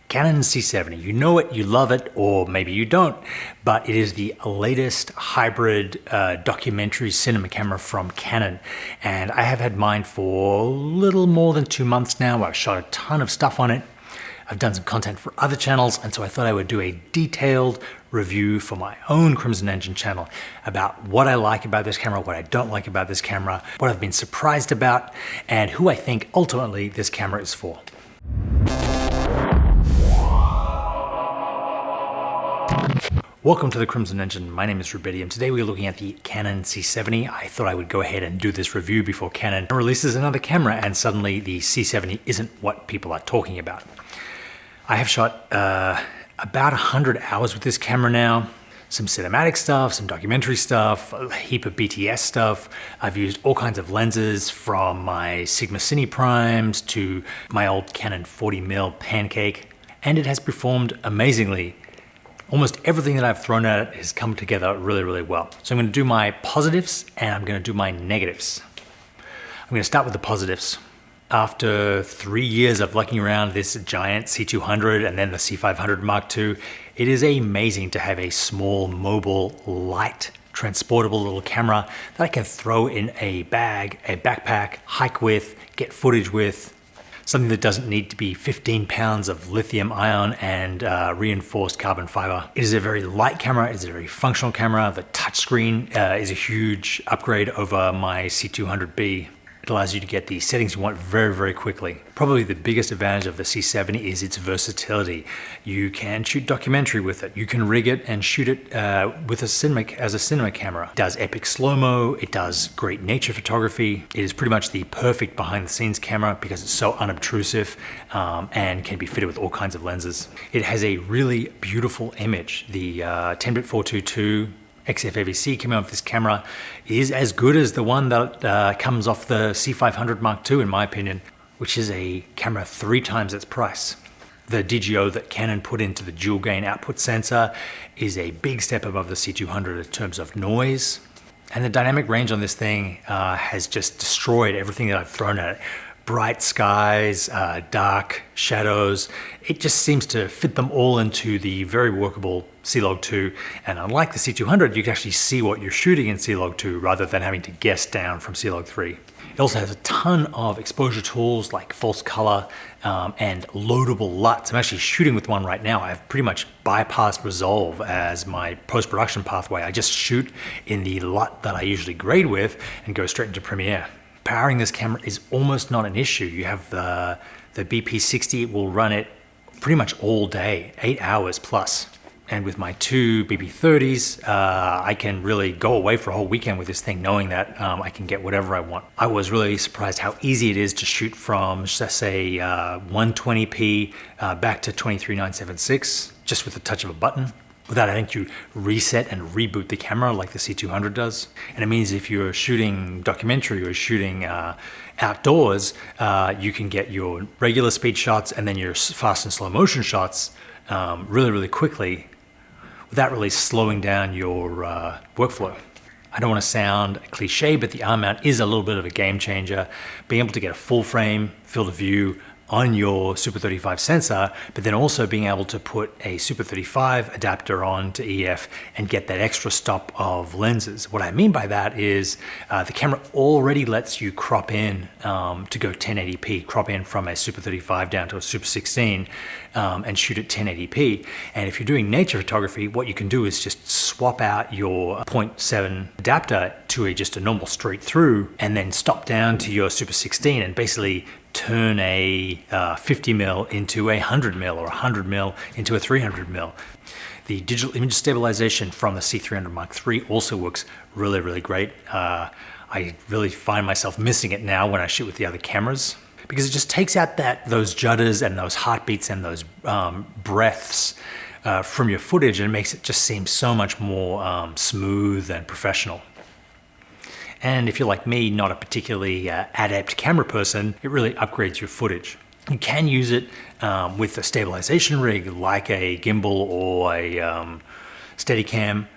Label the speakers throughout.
Speaker 1: Canon C70, you know it, you love it, or maybe you don't, but it is the latest hybrid documentary cinema camera from Canon. And I have had mine for a little more than 2 months now. I've shot a ton of stuff on it. I've done some content for other channels, and so I thought I would do a detailed review for my own Crimson Engine channel about what I like about this camera, what I don't like about this camera, what I've been surprised about, and who I think ultimately this camera is for. Welcome to the Crimson Engine. My name is 𝙍𝙐𝙬𝙄𝙖, and today we're looking at the Canon C70. I thought I would go ahead and do this review before Canon releases another camera and suddenly the C70 isn't what people are talking about. I have shot about 100 hours with this camera now. Some cinematic stuff, some documentary stuff, a heap of BTS stuff. I've used all kinds of lenses from my Sigma Cine Primes to my old Canon 40mm Pancake, and it has performed amazingly. Almost everything that I've thrown at it has come together really, really well. So I'm going to do my positives and I'm going to do my negatives. I'm going to start with the positives. After 3 years of lucking around this giant C200 and then the C500 Mark II, it is amazing to have a small, mobile, light, transportable little camera that I can throw in a bag, a backpack, hike with, get footage with. Something that doesn't need to be 15 pounds of lithium ion and reinforced carbon fiber. It is a very light camera, it's a very functional camera. The touchscreen is a huge upgrade over my C200B. It allows you to get the settings you want very, very quickly. Probably the biggest advantage of the C70 is its versatility. You can shoot documentary with it. You can rig it and shoot it with as a cinema camera. It does epic slow-mo, it does great nature photography. It is pretty much the perfect behind-the-scenes camera because it's so unobtrusive and can be fitted with all kinds of lenses. It has a really beautiful image. The 10-bit 422 XF-AVC coming off this camera is as good as the one that comes off the C500 Mark II in my opinion, which is a camera 3 times its price. The DGO that Canon put into the dual gain output sensor is a big step above the C200 in terms of noise. And the dynamic range on this thing has just destroyed everything that I've thrown at it. Bright skies, dark shadows. It just seems to fit them all into the very workable C-Log2. And unlike the C200, you can actually see what you're shooting in C-Log2 rather than having to guess down from C-Log3. It also has a ton of exposure tools like false color and loadable LUTs. I'm actually shooting with one right now. I've pretty much bypassed Resolve as my post-production pathway. I just shoot in the LUT that I usually grade with and go straight into Premiere. Powering this camera is almost not an issue. You have the BP60, it will run it pretty much all day, 8 hours plus. And with my 2 BP30s, I can really go away for a whole weekend with this thing knowing that I can get whatever I want. I was really surprised how easy it is to shoot from, let's say, 120p back to 23976, just with the touch of a button, without having to reset and reboot the camera like the C200 does. And it means if you're shooting documentary or shooting outdoors, you can get your regular speed shots and then your fast and slow motion shots really, really quickly without really slowing down your workflow. I don't want to sound cliche, but the arm mount is a little bit of a game changer. Being able to get a full frame field of view on your Super 35 sensor, but then also being able to put a Super 35 adapter on to EF and get that extra stop of lenses. What I mean by that is the camera already lets you crop in to go 1080p, crop in from a Super 35 down to a Super 16 and shoot at 1080p. And if you're doing nature photography, what you can do is just swap out your 0.7 adapter to just a normal straight through and then stop down to your Super 16 and basically turn a 50mm into a 100mm or 100mm into a 300mm. The digital image stabilization from the C300 Mark III also works really, really great. I really find myself missing it now when I shoot with the other cameras because it just takes out those judders and those heartbeats and those breaths from your footage and makes it just seem so much more smooth and professional. And if you're like me, not a particularly adept camera person, it really upgrades your footage. You can use it with a stabilization rig like a gimbal or a Steadicam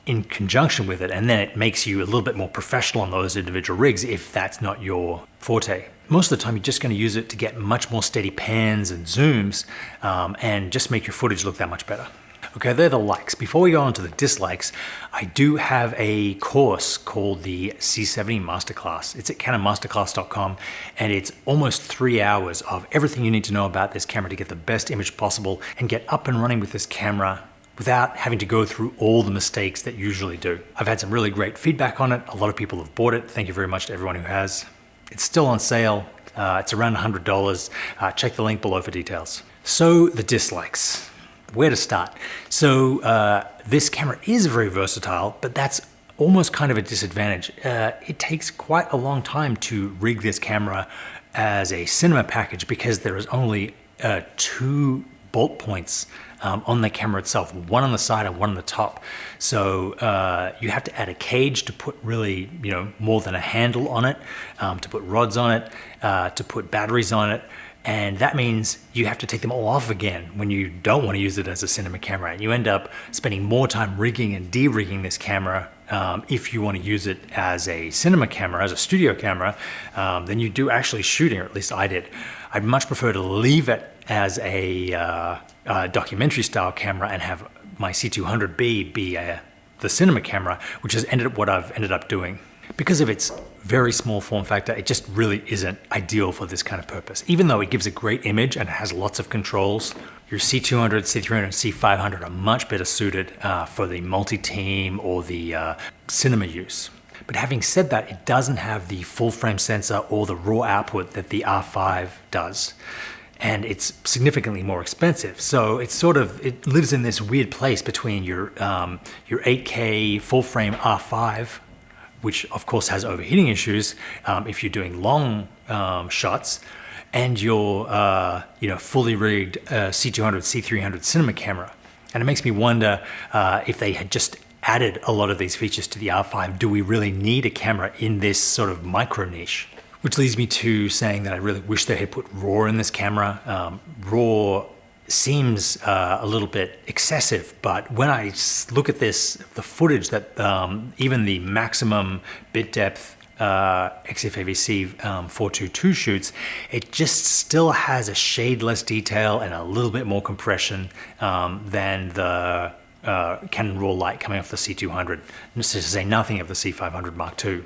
Speaker 1: in conjunction with it, and then it makes you a little bit more professional on those individual rigs if that's not your forte. most of the time you're just going to use it to get much more steady pans and zooms and just make your footage look that much better. Okay, they're the likes. Before we go on to the dislikes, I do have a course called the C70 Masterclass. It's at canonmasterclass.com, and it's almost 3 hours of everything you need to know about this camera to get the best image possible and get up and running with this camera without having to go through all the mistakes that you usually do. I've had some really great feedback on it. A lot of people have bought it. Thank you very much to everyone who has. It's still on sale. It's around $100. Check the link below for details. So the dislikes. Where to start? So this camera is very versatile, but that's almost kind of a disadvantage. It takes quite a long time to rig this camera as a cinema package because there is only 2 bolt points on the camera itself, one on the side and one on the top. So you have to add a cage to put really, more than a handle on it, to put rods on it, to put batteries on it. And that means you have to take them all off again when you don't want to use it as a cinema camera. And you end up spending more time rigging and de-rigging this camera if you want to use it as a cinema camera, as a studio camera, than you do actually shooting, or at least I did. I'd much prefer to leave it as a documentary style camera and have my C200B be the cinema camera, which is what I've ended up doing. Because of its very small form factor, it just really isn't ideal for this kind of purpose. Even though it gives a great image and it has lots of controls, your C200, C300, C500 are much better suited for the multi-team or the cinema use. But having said that, it doesn't have the full frame sensor or the raw output that the R5 does. And it's significantly more expensive. So it lives in this weird place between your 8K full frame R5, which of course has overheating issues if you're doing long shots, and your fully rigged C200, C300 cinema camera. And it makes me wonder if they had just added a lot of these features to the R5, do we really need a camera in this sort of micro niche? Which leads me to saying that I really wish they had put RAW in this camera. RAW seems a little bit excessive, but when I look at this, the footage that even the maximum bit depth XFAVC 422 shoots, it just still has a shade less detail and a little bit more compression than the Canon RAW Lite coming off the C200, to say nothing of the C500 Mark II.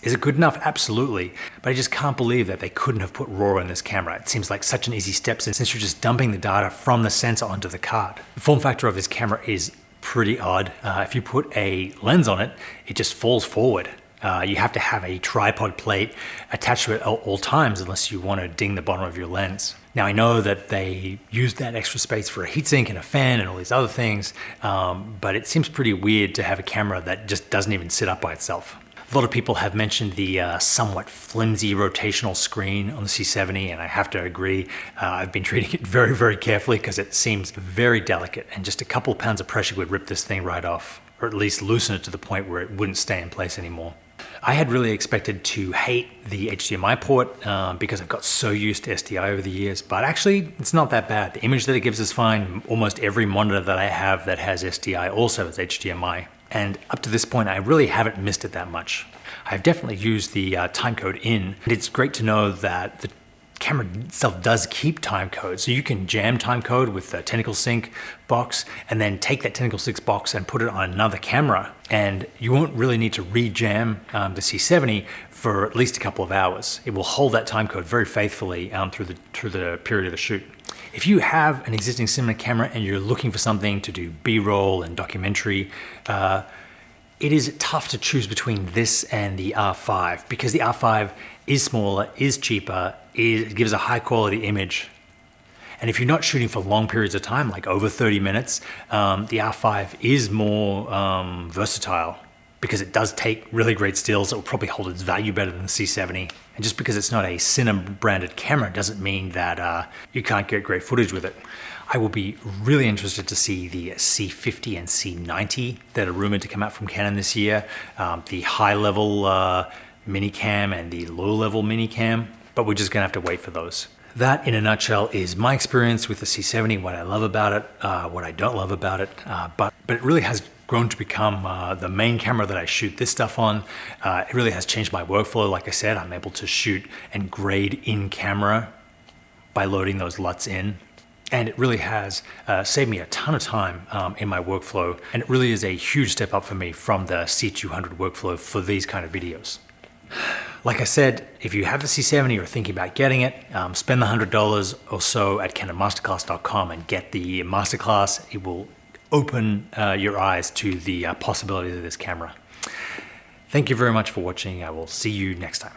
Speaker 1: Is it good enough? Absolutely. But I just can't believe that they couldn't have put RAW in this camera. It seems like such an easy step since you're just dumping the data from the sensor onto the card. The form factor of this camera is pretty odd. If you put a lens on it, it just falls forward. You have to have a tripod plate attached to it at all times unless you want to ding the bottom of your lens. Now I know that they used that extra space for a heatsink and a fan and all these other things, but it seems pretty weird to have a camera that just doesn't even sit up by itself. A lot of people have mentioned the somewhat flimsy rotational screen on the C70, and I have to agree. I've been treating it very, very carefully because it seems very delicate, and just a couple of pounds of pressure would rip this thing right off, or at least loosen it to the point where it wouldn't stay in place anymore. I had really expected to hate the HDMI port because I've got so used to SDI over the years, but actually it's not that bad. The image that it gives is fine. Almost every monitor that I have that has SDI also has HDMI. And up to this point, I really haven't missed it that much. I've definitely used the timecode in, and it's great to know that the camera itself does keep timecode. So you can jam timecode with the Tentacle Sync box and then take that Tentacle Sync box and put it on another camera. And you won't really need to re-jam the C70 for at least a couple of hours. It will hold that timecode very faithfully through the period of the shoot. If you have an existing cinema camera and you're looking for something to do B-roll and documentary, it is tough to choose between this and the R5 because the R5 is smaller, is cheaper, it gives a high quality image. And if you're not shooting for long periods of time, like over 30 minutes, the R5 is more versatile because it does take really great stills. It will probably hold its value better than the C70. And just because it's not a Cine branded camera doesn't mean that you can't get great footage with it. I will be really interested to see the C50 and C90 that are rumored to come out from Canon this year, the high-level mini cam and the low-level mini cam, but we're just gonna have to wait for those. That, in a nutshell, is my experience with the C70, what I love about it, what I don't love about it, but it really has grown to become the main camera that I shoot this stuff on. It really has changed my workflow. Like I said, I'm able to shoot and grade in camera by loading those LUTs in. And it really has saved me a ton of time in my workflow. And it really is a huge step up for me from the C200 workflow for these kind of videos. Like I said, if you have the C70 or thinking about getting it, spend the $100 or so at CanonMasterclass.com and get the Masterclass. It will open your eyes to the possibilities of this camera. Thank you very much for watching. I will see you next time.